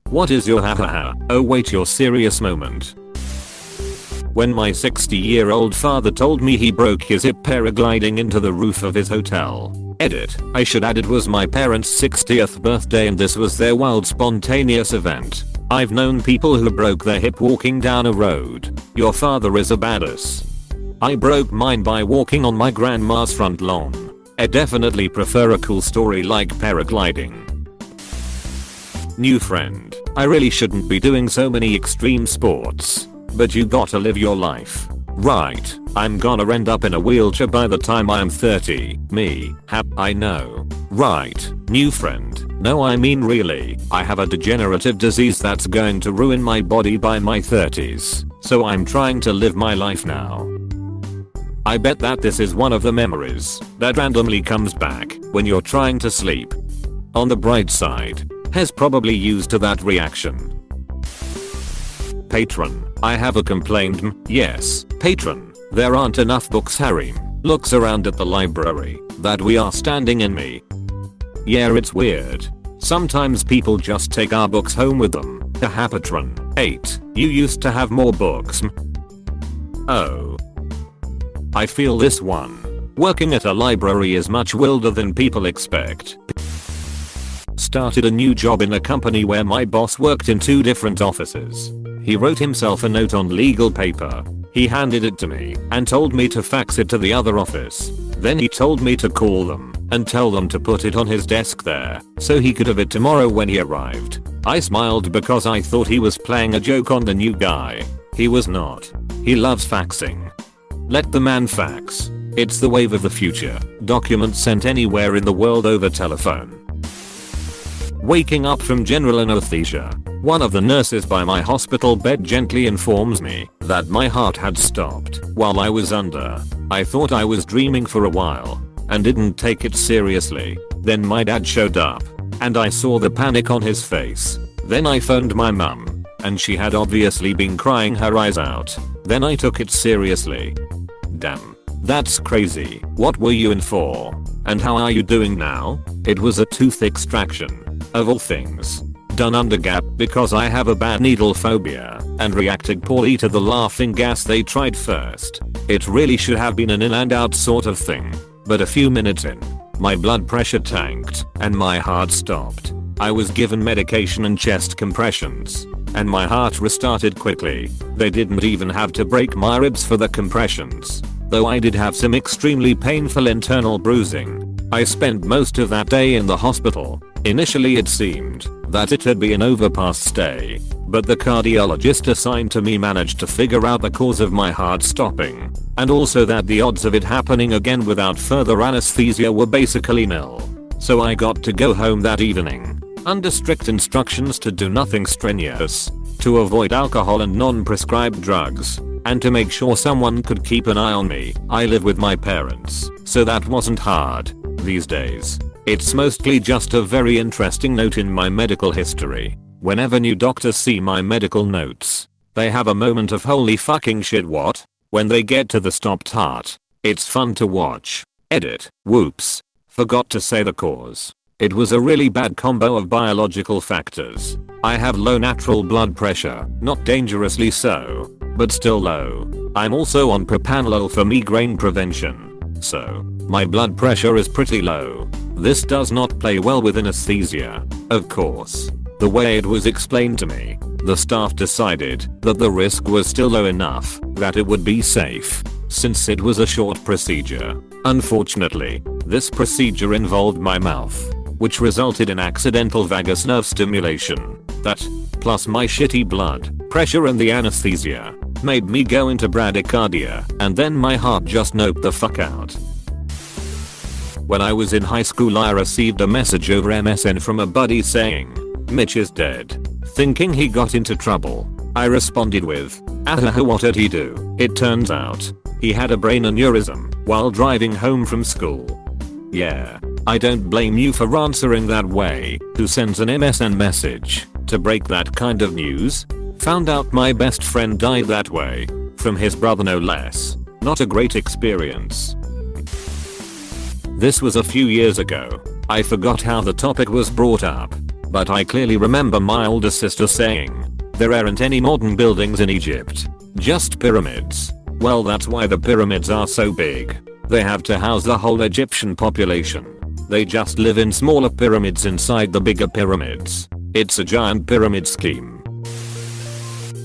What is your hahaha? Oh wait, your serious moment. When my 60-year-old father told me he broke his hip paragliding into the roof of his hotel. Edit. I should add it was my parents' 60th birthday and this was their wild spontaneous event. I've known people who broke their hip walking down a road. Your father is a badass. I broke mine by walking on my grandma's front lawn. I definitely prefer a cool story like paragliding. New friend. I really shouldn't be doing so many extreme sports. But you gotta live your life. Right, I'm gonna end up in a wheelchair by the time I'm 30. Me. I know. Right, new friend. No, I mean really, I have a degenerative disease that's going to ruin my body by my 30s. So I'm trying to live my life now. I bet that this is one of the memories that randomly comes back when you're trying to sleep. On the bright side, has probably used to that reaction. Patron. I have a complaint. Yes, patron. There aren't enough books. Harry looks around at the library that we are standing in. Me. Yeah, it's weird. Sometimes people just take our books home with them. Haha, patron. 8. You used to have more books. Oh. I feel this one. Working at a library is much wilder than people expect. Started a new job in a company where my boss worked in 2 different offices. He wrote himself a note on legal paper. He handed it to me and told me to fax it to the other office. Then he told me to call them and tell them to put it on his desk there so he could have it tomorrow when he arrived. I smiled because I thought he was playing a joke on the new guy. He was not. He loves faxing. Let the man fax. It's the wave of the future. Documents sent anywhere in the world over telephone. Waking up from general anesthesia. One of the nurses by my hospital bed gently informs me that my heart had stopped while I was under. I thought I was dreaming for a while and didn't take it seriously. Then my dad showed up and I saw the panic on his face. Then I phoned my mum and she had obviously been crying her eyes out. Then I took it seriously. Damn. That's crazy. What were you in for? And how are you doing now? It was a tooth extraction. Of all things. Done under gap because I have a bad needle phobia and reacted poorly to the laughing gas they tried first. It really should have been an in and out sort of thing. But a few minutes in, my blood pressure tanked and my heart stopped. I was given medication and chest compressions. And my heart restarted quickly. They didn't even have to break my ribs for the compressions. Though I did have some extremely painful internal bruising. I spent most of that day in the hospital. Initially it seemed that it'd be an overpass stay, but the cardiologist assigned to me managed to figure out the cause of my heart stopping, and also that the odds of it happening again without further anesthesia were basically nil. So I got to go home that evening, under strict instructions to do nothing strenuous, to avoid alcohol and non-prescribed drugs, and to make sure someone could keep an eye on me. I live with my parents, so that wasn't hard. These days, it's mostly just a very interesting note in my medical history. Whenever new doctors see my medical notes, they have a moment of holy fucking shit what? When they get to the stopped heart. It's fun to watch. Edit. Whoops. Forgot to say the cause. It was a really bad combo of biological factors. I have low natural blood pressure, not dangerously so, but still low. I'm also on propanolol for migraine prevention. So, my blood pressure is pretty low. This does not play well with anesthesia. Of course. The way it was explained to me, the staff decided that the risk was still low enough that it would be safe, since it was a short procedure. Unfortunately, this procedure involved my mouth, which resulted in accidental vagus nerve stimulation. That, plus my shitty blood pressure and the anesthesia, made me go into bradycardia, and then my heart just noped the fuck out. When I was in high school I received a message over MSN from a buddy saying, Mitch is dead. Thinking he got into trouble, I responded with, hahaha, what did he do? It turns out, he had a brain aneurysm while driving home from school. Yeah, I don't blame you for answering that way. Who sends an MSN message to break that kind of news? Found out my best friend died that way. From his brother no less. Not a great experience. This was a few years ago. I forgot how the topic was brought up. but I clearly remember my older sister saying, "There aren't any modern buildings in Egypt. Just pyramids." Well, that's why the pyramids are so big. They have to house the whole Egyptian population. They just live in smaller pyramids inside the bigger pyramids. It's a giant pyramid scheme.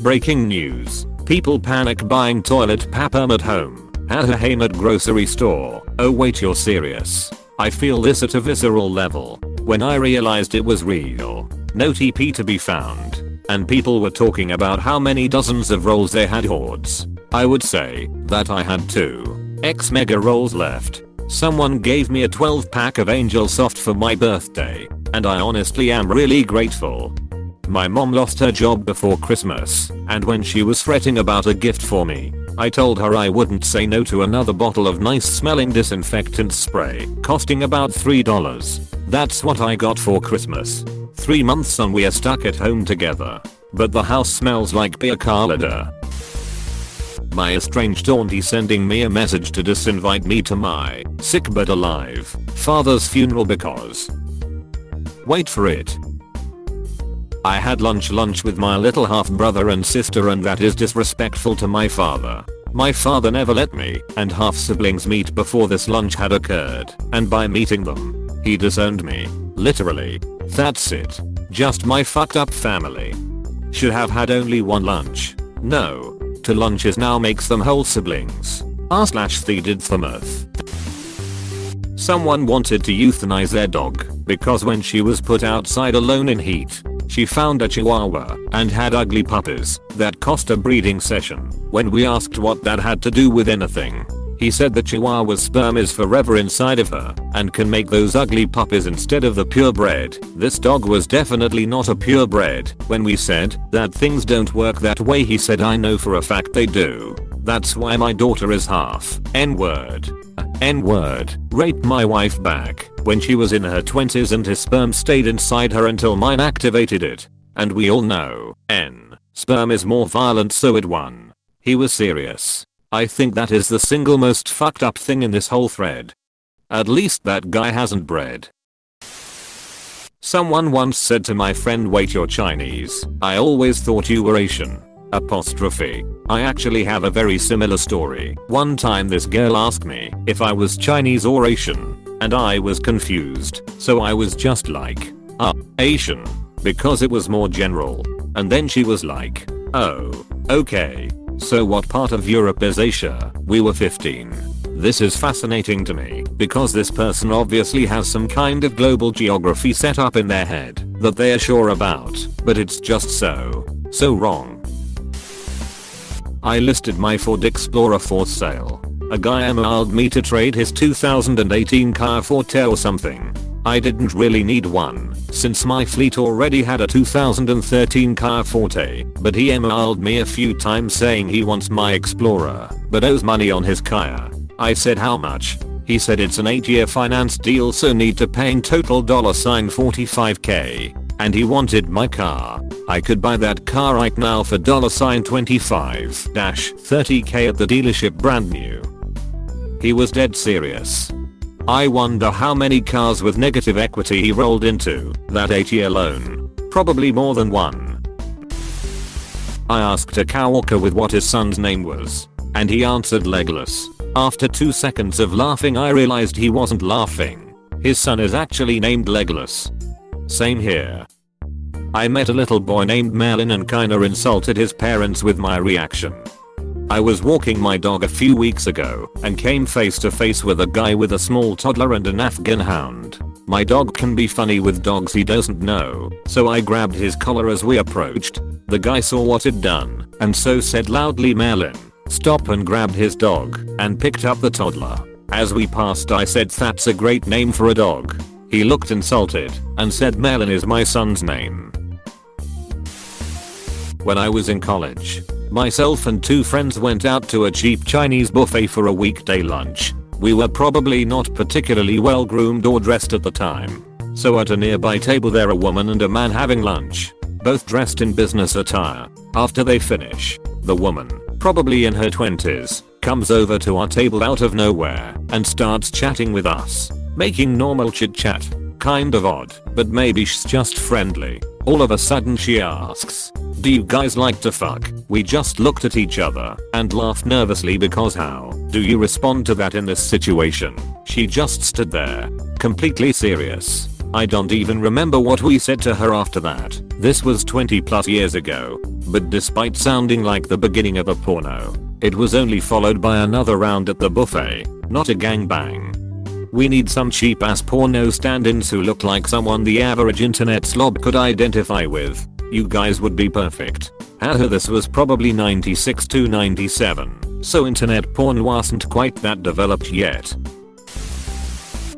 Breaking news. People panic buying toilet paper at home. Hahaha at grocery store. Oh wait, you're serious? I feel this at a visceral level. When I realized it was real. No TP to be found. And people were talking about how many dozens of rolls they had hoards. I would say that I had 2x mega rolls left. Someone gave me a 12 pack of Angel Soft for my birthday, and I honestly am really grateful. My mom lost her job before Christmas, and when she was fretting about a gift for me, I told her I wouldn't say no to another bottle of nice smelling disinfectant spray, costing about $3. That's what I got for Christmas. 3 months on, we are stuck at home together, but the house smells like beer colada. My estranged auntie sending me a message to disinvite me to my sick but alive father's funeral because, wait for it, I had lunch with my little half brother and sister, and that is disrespectful to my father. My father never let me and half siblings meet before this lunch had occurred, and by meeting them, he disowned me. Literally. That's it. Just my fucked up family. Should have had only one lunch. No. 2 lunches now makes them whole siblings. r/the did Thermouth. Someone wanted to euthanize their dog because when she was put outside alone in heat, she found a chihuahua and had ugly puppies that cost a breeding session. When we asked what that had to do with anything, he said the chihuahua's sperm is forever inside of her and can make those ugly puppies instead of the purebred. This dog was definitely not a purebred. When we said that things don't work that way, he said, "I know for a fact they do. That's why my daughter is half N-word. N-word. Raped my wife back when she was in her 20s and his sperm stayed inside her until mine activated it. And we all know N sperm is more violent, so it won." He was serious. I think that is the single most fucked up thing in this whole thread. At least that guy hasn't bred. Someone once said to my friend, "Wait, you're Chinese. I always thought you were Asian." Apostrophe. I actually have a very similar story. One time this girl asked me if I was Chinese or Asian, and I was confused, so I was just like, Asian, because it was more general. And then she was like, "Oh, okay. So what part of Europe is Asia?" We were 15. This is fascinating to me because this person obviously has some kind of global geography set up in their head that they are sure about, but it's just so wrong. I listed my Ford Explorer for sale. A guy emailed me to trade his 2018 car Forte or something. I didn't really need one, since my fleet already had a 2013 car Forte, but he emailed me a few times saying he wants my Explorer, but owes money on his car. I said, "How much?" He said it's an 8-year finance deal, so need to pay in total $45k, and he wanted my car. I could buy that car right now for $25-30k at the dealership brand new. He was dead serious. I wonder how many cars with negative equity he rolled into that 8-year loan. Probably more than one. I asked a coworker with what his son's name was, and he answered Legolas. After 2 seconds of laughing, I realized he wasn't laughing. His son is actually named Legolas. Same here. I met a little boy named Merlin and kinda insulted his parents with my reaction. I was walking my dog a few weeks ago and came face to face with a guy with a small toddler and an Afghan hound. My dog can be funny with dogs he doesn't know, so I grabbed his collar as we approached. The guy saw what he'd done and so said loudly, "Merlin, stop," and grabbed his dog and picked up the toddler. As we passed, I said, "That's a great name for a dog." He looked insulted and said, "Merlin is my son's name." When I was in college, myself and 2 friends went out to a cheap Chinese buffet for a weekday lunch. We were probably not particularly well groomed or dressed at the time. So at a nearby table there a woman and a man having lunch, both dressed in business attire. After they finish, the woman, probably in her 20s, comes over to our table out of nowhere and starts chatting with us, making normal chit chat. Kind of odd, but maybe she's just friendly. All of a sudden she asks, "Do you guys like to fuck?" We just looked at each other and laughed nervously because how do you respond to that in this situation? She just stood there, completely serious. I don't even remember what we said to her after that. This was 20 plus years ago. But despite sounding like the beginning of a porno, it was only followed by another round at the buffet, not a gangbang. We need some cheap ass porno stand-ins who look like someone the average internet slob could identify with. You guys would be perfect. Haha, this was probably 96 to 97, so internet porn wasn't quite that developed yet.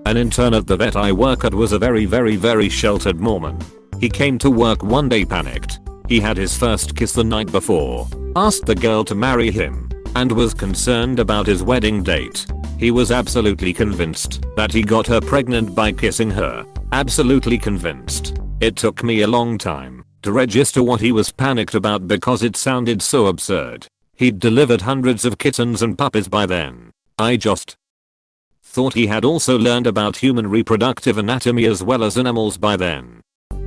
An intern at the vet I work at was a very sheltered Mormon. He came to work one day panicked. He had his first kiss the night before, asked the girl to marry him, and was concerned about his wedding date. He was absolutely convinced that he got her pregnant by kissing her. Absolutely convinced. It took me a long time to register what he was panicked about because it sounded so absurd. He'd delivered hundreds of kittens and puppies by then. I just thought he had also learned about human reproductive anatomy as well as animals by then.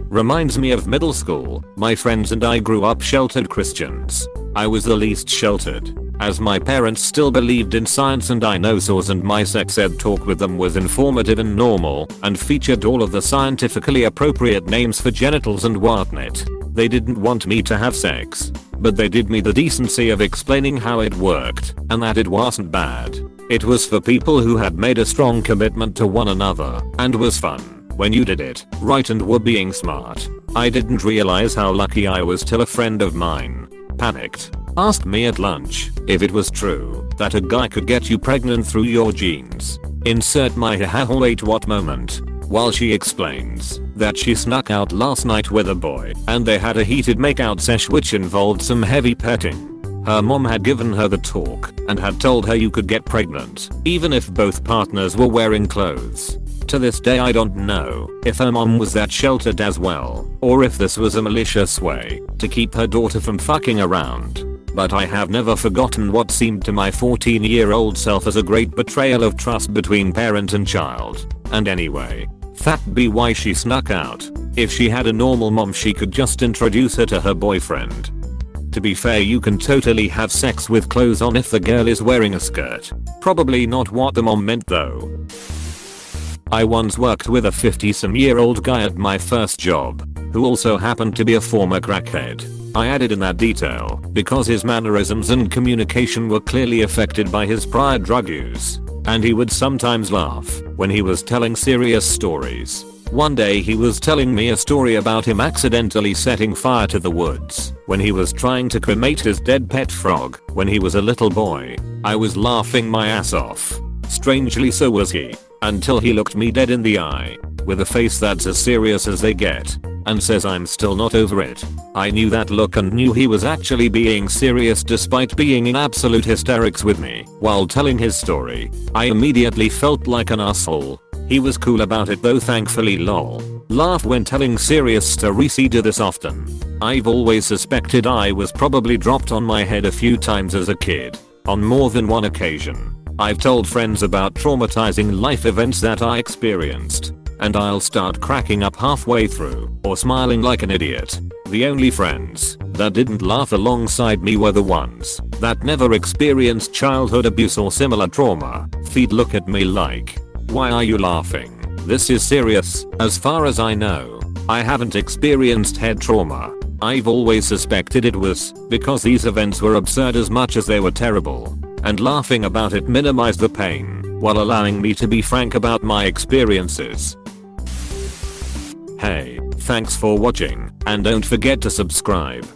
Reminds me of middle school. My friends and I grew up sheltered Christians. I was the least sheltered, as my parents still believed in science and dinosaurs, and my sex ed talk with them was informative and normal and featured all of the scientifically appropriate names for genitals and whatnot. They didn't want me to have sex, but they did me the decency of explaining how it worked and that it wasn't bad. It was for people who had made a strong commitment to one another and was fun when you did it right and were being smart. I didn't realize how lucky I was till a friend of mine panicked, asked me at lunch if it was true that a guy could get you pregnant through your genes. Insert my hahaha wait what moment, while she explains that she snuck out last night with a boy and they had a heated makeout sesh which involved some heavy petting. Her mom had given her the talk and had told her you could get pregnant even if both partners were wearing clothes. To this day I don't know if her mom was that sheltered as well, or if this was a malicious way to keep her daughter from fucking around. But I have never forgotten what seemed to my 14-year-old self as a great betrayal of trust between parent and child. And anyway, that'd be why she snuck out. If she had a normal mom she could just introduce her to her boyfriend. To be fair, you can totally have sex with clothes on if the girl is wearing a skirt. Probably not what the mom meant though. I once worked with a 50-some-year-old guy at my first job, who also happened to be a former crackhead. I added in that detail because his mannerisms and communication were clearly affected by his prior drug use, and he would sometimes laugh when he was telling serious stories. One day he was telling me a story about him accidentally setting fire to the woods when he was trying to cremate his dead pet frog when he was a little boy. I was laughing my ass off. Strangely so was he, until he looked me dead in the eye, with a face that's as serious as they get, and says I'm still not over it. I knew that look and knew he was actually being serious despite being in absolute hysterics with me while telling his story. I immediately felt like an asshole. He was cool about it though, thankfully. Lol. Laugh when telling serious stories. Do this often. I've always suspected I was probably dropped on my head a few times as a kid. On more than one occasion. I've told friends about traumatizing life events that I experienced, and I'll start cracking up halfway through or smiling like an idiot. The only friends that didn't laugh alongside me were the ones that never experienced childhood abuse or similar trauma. They'd look at me like, "Why are you laughing? This is serious." As far as I know, I haven't experienced head trauma. I've always suspected it was because these events were absurd as much as they were terrible, and laughing about it minimized the pain while allowing me to be frank about my experiences. Hey, thanks for watching, and don't forget to subscribe.